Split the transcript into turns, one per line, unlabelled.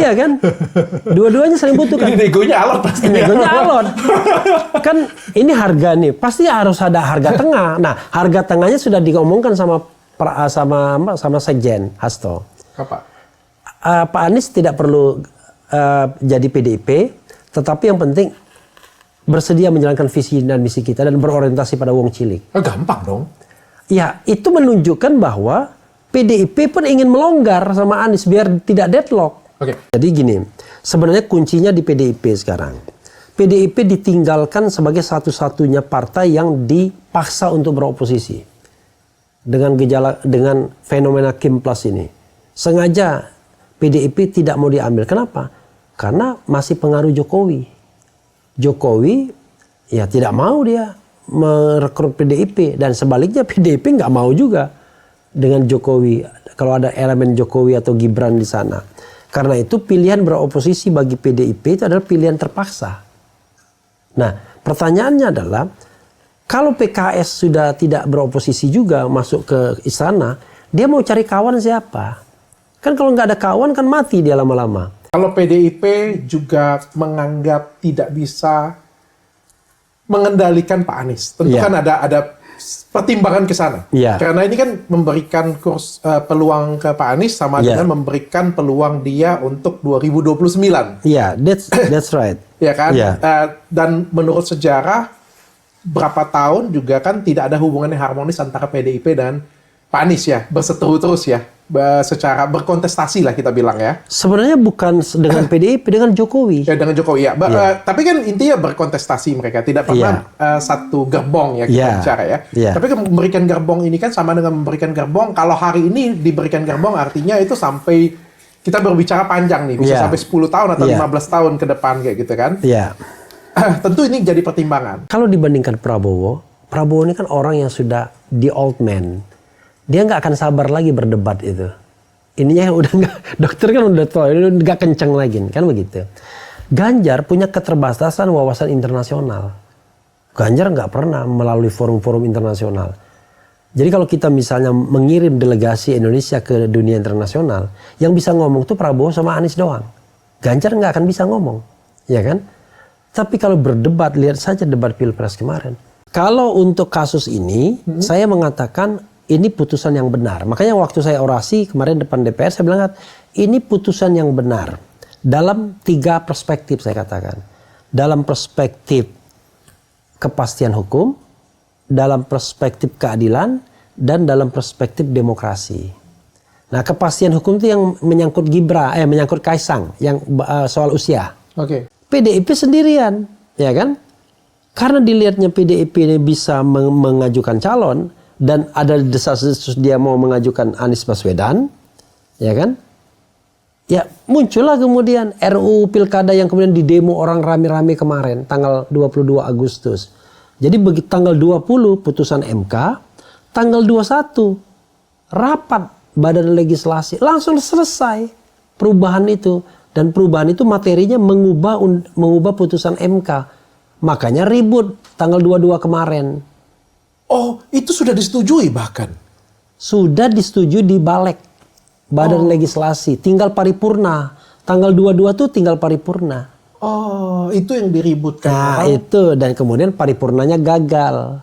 Iya kan? Dua-duanya saling butuhkan.
Ini negonya alot pasti.
Negonya alot. Kan ini harga nih, pasti harus ada harga tengah. Nah, harga tengahnya sudah diomongkan sama Sekjen Hasto.
Apa?
Pak Anies tidak perlu jadi PDIP, tetapi yang penting bersedia menjalankan visi dan misi kita dan berorientasi pada wong cilik.
Gampang dong.
Ya, itu menunjukkan bahwa PDIP pun ingin melonggar sama Anies biar tidak deadlock.
Oke.
Jadi gini, sebenarnya kuncinya di PDIP sekarang. PDIP ditinggalkan sebagai satu-satunya partai yang dipaksa untuk beroposisi. Dengan fenomena Kim Plus ini. Sengaja PDIP tidak mau diambil. Kenapa? Karena masih pengaruh Jokowi. Jokowi ya tidak mau dia merekrut PDIP, dan sebaliknya PDIP nggak mau juga dengan Jokowi kalau ada elemen Jokowi atau Gibran di sana. Karena itu pilihan beroposisi bagi PDIP itu adalah pilihan terpaksa. Nah, pertanyaannya adalah kalau PKS sudah tidak beroposisi juga masuk ke istana, dia mau cari kawan siapa? Kan kalau nggak ada kawan kan mati dia lama-lama.
Kalau PDIP juga menganggap tidak bisa mengendalikan Pak Anies, tentu kan ada pertimbangan ke sana. Karena ini kan memberikan peluang ke Pak Anies sama dengan memberikan peluang dia untuk 2029.
Iya, that's right.
Ya kan? Dan menurut sejarah berapa tahun juga kan tidak ada hubungan yang harmonis antara PDIP dan Pak Anies ya, berseteru terus ya, secara berkontestasi lah kita bilang ya.
Sebenarnya bukan dengan PDIP, dengan Jokowi.
Ya dengan Jokowi ya. Tapi kan intinya berkontestasi mereka, tidak pernah satu gerbong ya kita bicara ya. Tapi memberikan gerbong ini kan sama dengan memberikan gerbong. Kalau hari ini diberikan gerbong artinya itu sampai kita berbicara panjang nih, bisa sampai 10 tahun atau 15 tahun ke depan kayak gitu kan. Tentu ini jadi pertimbangan.
Kalau dibandingkan Prabowo ini kan orang yang sudah the old man. Dia nggak akan sabar lagi berdebat itu. Ininya udah nggak, dokter kan udah tua, nggak kenceng lagi, kan begitu. Ganjar punya keterbatasan wawasan internasional. Ganjar nggak pernah melalui forum-forum internasional. Jadi kalau kita misalnya mengirim delegasi Indonesia ke dunia internasional, yang bisa ngomong tuh Prabowo sama Anies doang. Ganjar nggak akan bisa ngomong, ya kan? Tapi kalau berdebat, lihat saja debat Pilpres kemarin. Kalau untuk kasus ini, saya mengatakan ini putusan yang benar. Makanya waktu saya orasi kemarin depan DPR, saya bilang ini putusan yang benar. Dalam 3 perspektif saya katakan. Dalam perspektif kepastian hukum, dalam perspektif keadilan, dan dalam perspektif demokrasi. Nah, kepastian hukum itu yang menyangkut menyangkut Kaisang, yang soal usia. PDIP sendirian, ya kan? Karena dilihatnya PDIP ini bisa mengajukan calon, dan ada desas-desus dia mau mengajukan Anies Baswedan, ya kan? Ya muncullah kemudian RUU Pilkada yang kemudian didemo orang rame-rame kemarin, tanggal 22 Agustus. Jadi begitu tanggal 20 putusan MK, tanggal 21 rapat Badan Legislasi, langsung selesai perubahan itu. Dan perubahan itu materinya mengubah putusan MK. Makanya ribut tanggal 22 kemarin.
Oh, itu sudah disetujui bahkan?
Sudah disetujui di Balek, Badan Legislasi. Tinggal paripurna. Tanggal 22 itu tinggal paripurna.
Oh, itu yang diributkan.
Nah, itu. Dan kemudian paripurnanya gagal.